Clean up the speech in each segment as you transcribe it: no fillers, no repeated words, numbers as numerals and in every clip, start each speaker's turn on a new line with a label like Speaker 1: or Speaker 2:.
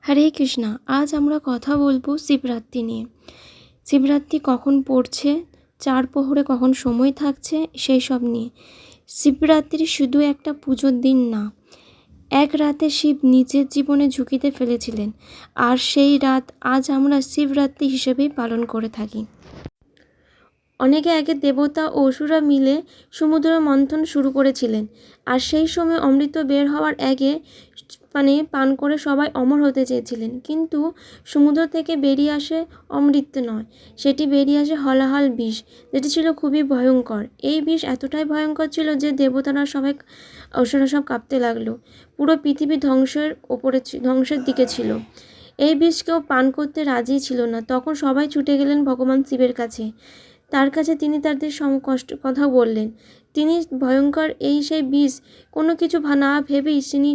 Speaker 1: হরে কৃষ্ণা। আজ আমরা কথা বলবো শিবরাত্রি নিয়ে। শিবরাত্রি কখন পড়ছে, চার প্রহরে কখন সময় থাকছে, সেই সব নিয়ে। শিবরাত্রি শুধু একটা পুজোর দিন না, এক রাতে শিব নিজের জীবনে ঝুঁকিতে ফেলেছিলেন, আর সেই রাত আজ আমরা শিবরাত্রি হিসেবেই পালন করে থাকি। অনেকে আগে দেবতা ও অসুররা মিলে সমুদ্র মন্থন শুরু করেছিলেন, আর সেই সময় অমৃত বের হওয়ার আগে পান করে সবাই অমর হতে চেয়েছিলেন। কিন্তু সমুদ্র থেকে বেরিয়ে আসে অমৃত নয়, সেটি বেরিয়ে আসে হলাহল বিষ, যেটি ছিল খুবই ভয়ঙ্কর। এই বিষ এতটাই ভয়ঙ্কর ছিল যে দেবতারা সবাই অসুররা সব কাঁপতে লাগলো। পুরো পৃথিবী ধ্বংসের দিকে ছিল। এই বিষ কেউ পান করতে রাজি ছিল না। তখন সবাই ছুটে গেলেন ভগবান শিবের কাছে। তার কাছে তিনি তাদের কষ্ট কথা বললেন। তিনি ভয়ঙ্কর সেই বিষ কোনো কিছু না ভেবেই তিনি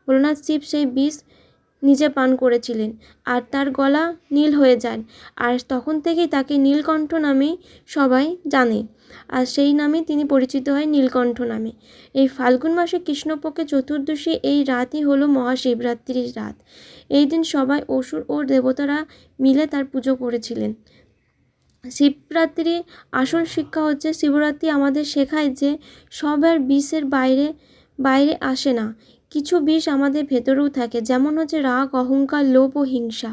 Speaker 1: ভোলানাথ শিব সেই বিষ নিজে পান করেছিলেন, আর তার গলা নীল হয়ে যায়। আর তখন থেকেই তাকে নীলকণ্ঠ নামেই সবাই জানে, আর সেই নামে তিনি পরিচিত হয় নীলকণ্ঠ নামে। এই ফাল্গুন মাসে কৃষ্ণপক্ষে চতুর্দশী এই রাতই হলো মহাশিবরাত্রির রাত। এই দিন সবাই অসুর ও দেবতারা মিলে তার পুজো করেছিলেন। শিবরাত্রি আসল শিক্ষা হচ্ছে, শিবরাত্রি আমাদের শেখায় যে সবার বিষের বাইরে আসে না, কিছু বিষ আমাদের ভেতরেও থাকে, যেমন হচ্ছে রাগ, অহংকার, লোভ ও হিংসা।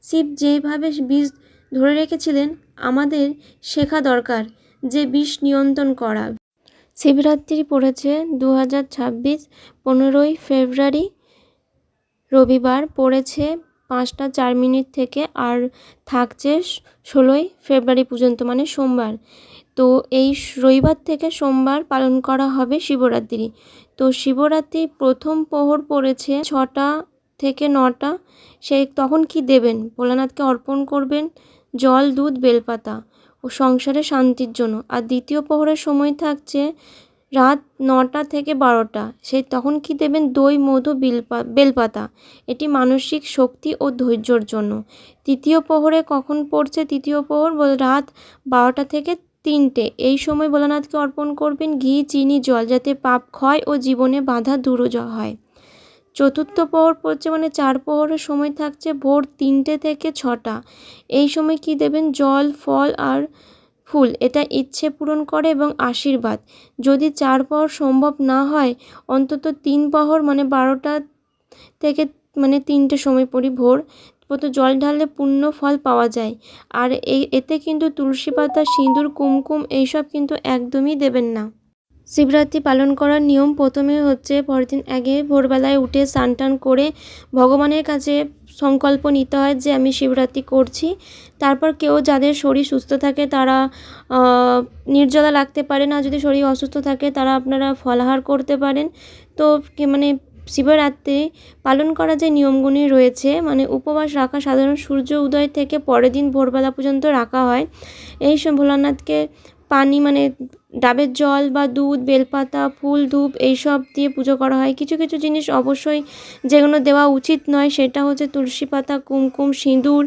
Speaker 1: শিব যেভাবে বিষ ধরে রেখেছিলেন, আমাদের শেখা দরকার যে বিষ নিয়ন্ত্রণ করা। শিবরাত্রি পড়েছে 2026 15ই ফেব্রুয়ারি, রবিবার পড়েছে 5টা 4 মিনিট থেকে, আর থাকছে 16ই ফেব্রুয়ারি পর্যন্ত, মানে সোমবার। তো এই রবিবার থেকে সোমবার পালন করা হবে শিবরাত্রি। তো শিবরাত্রি প্রথম প্রহর পড়েছে 6টা থেকে 9টা। তখন কি দেবেন? ভোলানাথকে অর্পণ করবেন জল, দুধ, বেলপাতা ও সংসারে শান্তির জন্য। আর দ্বিতীয় প্রহরের সময় থাকছে রাত 9টা থেকে 12টা। তখন কি দেবেন? দই, মধু, বেলপাতা। এটি মানসিক শক্তি ও ধৈর্যর জন্য। তৃতীয় প্রহরে কখন পড়ছে? তৃতীয় প্রহর রাত 12টা থেকে 3টে। এই সময় ভোলানাথকে অর্পণ করবেন ঘি, চিনি, জল, যাতে পাপ ক্ষয় ও জীবনে বাধা দূর হয়। চতুর্থ প্রহর পড়ছে, মানে 4 প্রহরের সময় থাকছে ভোর 3টে থেকে 6টা। এই সময় কি দেবেন? জল, ফল আর ফুল। এটা ইচ্ছে পূরণ করে এবং আশীর্বাদ। যদি 4 প্রহর সম্ভব না হয়, অন্তত 3 প্রহর, মানে 12টা থেকে 3টে সময় পড়ি ভোর জল ঢাললে পুণ্য ফল পাওয়া যায়। আর এতে কিন্তু তুলসী পাতা, সিঁদুর, কুমকুম এইসব কিন্তু একদমই দেবেন না। শিবরাত্রি পালন করার নিয়ম প্রথমে হচ্ছে, পরের দিন আগে ভোরবেলায় উঠে স্নান টান করে ভগবানের কাছে সংকল্প নিতে হয় যে আমি শিবরাত্রি করছি। তারপর কেউ যাদের শরীর সুস্থ থাকে তারা নির্জলা রাখতে পারে না, যদি শরীর অসুস্থ থাকে তারা আপনারা ফলাহার করতে পারেন। তো শিবরাত্রি পালন করা যে নিয়মগুলি রয়েছে, উপবাস রাখা সাধারণ সূর্য উদয় থেকে পরের দিন ভোরবেলা পর্যন্ত রাখা হয়। এই সব ভোলানাথকে পানি, ডাবের জল বা দুধ, বেলপাতা, ফুল, ধূপ এইসব দিয়ে পুজো করা হয়। কিছু কিছু জিনিস অবশ্যই যেগুলো দেওয়া উচিত নয়, সেটা হচ্ছে তুলসী পাতা, কুমকুম, সিঁদুর,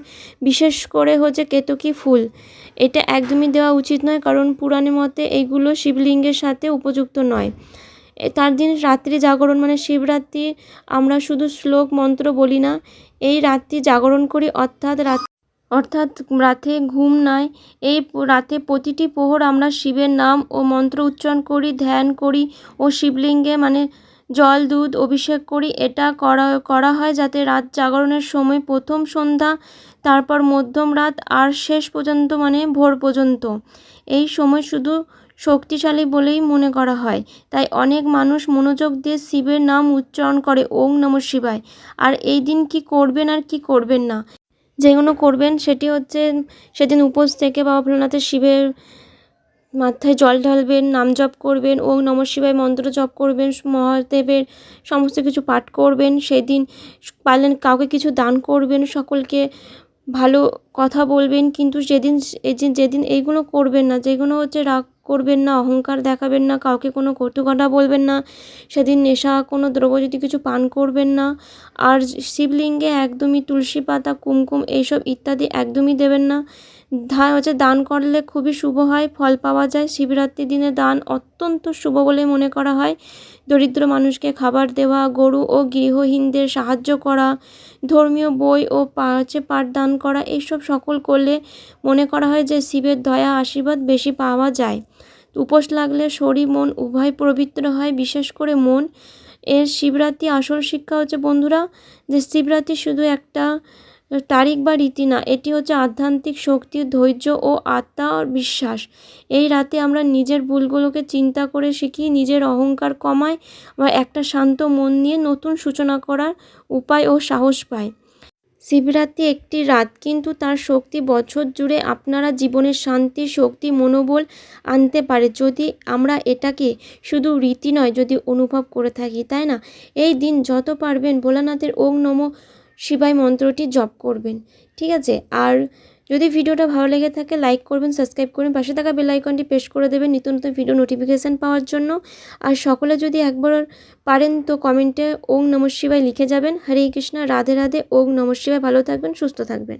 Speaker 1: বিশেষ করে হচ্ছে কেতকী ফুল। এটা একদমই দেওয়া উচিত নয়, কারণ পুরাণের মতে এইগুলো শিবলিঙ্গের সাথে উপযুক্ত নয়। তার দিন রাত্রি জাগরণ, শিবরাত্রি আমরা শুধু শ্লোক মন্ত্র বলি না, এই রাত্রি জাগরণ করি, অর্থাৎ রাতে ঘুম নাই। এই রাতে প্রতিটি প্রহর আমরা শিবের নাম ও মন্ত্র উচ্চারণ করি, ধ্যান করি ও শিবলিঙ্গে জল, দুধ অভিষেক করি। এটা করা হয় যাতে রাত জাগরণের সময় প্রথম সন্ধ্যা, তারপর মধ্যম রাত আর শেষ পর্যন্ত, ভোর পর্যন্ত এই সময় শুধু শক্তিশালী বলেই মনে করা হয়। তাই অনেক মানুষ মনোযোগ দিয়ে শিবের নাম উচ্চারণ করে, ওং নমঃ শিবায়। আর এই দিন কি করবেন আর কি করবেন না, যেগুলো করবেন সেটি হচ্ছে, সেদিন উপোস থেকে বাবা ভোলানাথের শিবের মাথায় জল ঢালবেন, নাম জপ করবেন, ওং নমঃ শিবায় মন্ত্র জপ করবেন, মহাদেবের সমস্ত কিছু পাঠ করবেন। সেদিন পারলেন কাউকে কিছু দান করবেন, সকলকে ভালো কথা বলবেন। কিন্তু যেদিন এইগুলো করবেন না, যেগুলো হচ্ছে রাগ করবেন না, অহংকার দেখাবেন না, কাউকে কোনো কটু কথা বলবেন না, সেদিন নেশা কোনো দ্রব্যজাতীয় কিছু পান করবেন না। আর শিবলিঙ্গে একদমই তুলসী পাতা, কুমকুম এইসব ইত্যাদি একদমই দেবেন না। দান করলে খুবই শুভ হয়, ফল পাওয়া যায়। শিবরাত্রির দিনে দান অত্যন্ত শুভ বলে মনে করা হয়। দরিদ্র মানুষকে খাবার দেওয়া, গরু ও গৃহহীনদের সাহায্য করা, ধর্মীয় বই ও পাঠ দান করা, এইসব সকল করলে মনে করা হয় যে শিবের দয়া আশীর্বাদ বেশি পাওয়া যায়। উপোস লাগলে শরীর মন উভয় পবিত্র হয়, বিশেষ করে মন। এর শিবরাত্রি আসল শিক্ষা হচ্ছে বন্ধুরা যে শিবরাত্রি শুধু একটা তারিখ বা রীতি না, এটি হচ্ছে আধ্যাত্মিক শক্তি, ধৈর্য ও আত্মার বিশ্বাস। এই রাতে আমরা নিজের ভুলগুলোকে চিন্তা করে শিখি, নিজের অহংকার কমাই বা একটা শান্ত মন নিয়ে নতুন সূচনা করার উপায় ও সাহস পাই। শিবরাত্রি একটি রাত, কিন্তু তার শক্তি বছর জুড়ে আপনারা জীবনের শান্তি, শক্তি, মনোবল আনতে পারে যদি আমরা এটাকে শুধু রীতি নয় যদি অনুভব করে থাকি, তাই না? এই দিন যত পারবেন ভোলানাথের ওম নমঃ শিবায় মন্ত্রটি জপ করবেন, ঠিক আছে? আর যদি ভিডিওটা ভালো লেগে থাকে লাইক করবেন, সাবস্ক্রাইব করবেন, পাশে থাকা বেল আইকনটি প্রেস করে দেবেন নিত্য নতুন ভিডিও নোটিফিকেশান পাওয়ার জন্য। আর সকলে যদি একবার পারেন তো কমেন্টে ওম নমঃ শিবায় লিখে যাবেন। হরে কৃষ্ণা, রাধে রাধে, ওম নমঃ শিবায়। ভালো থাকবেন, সুস্থ থাকবেন।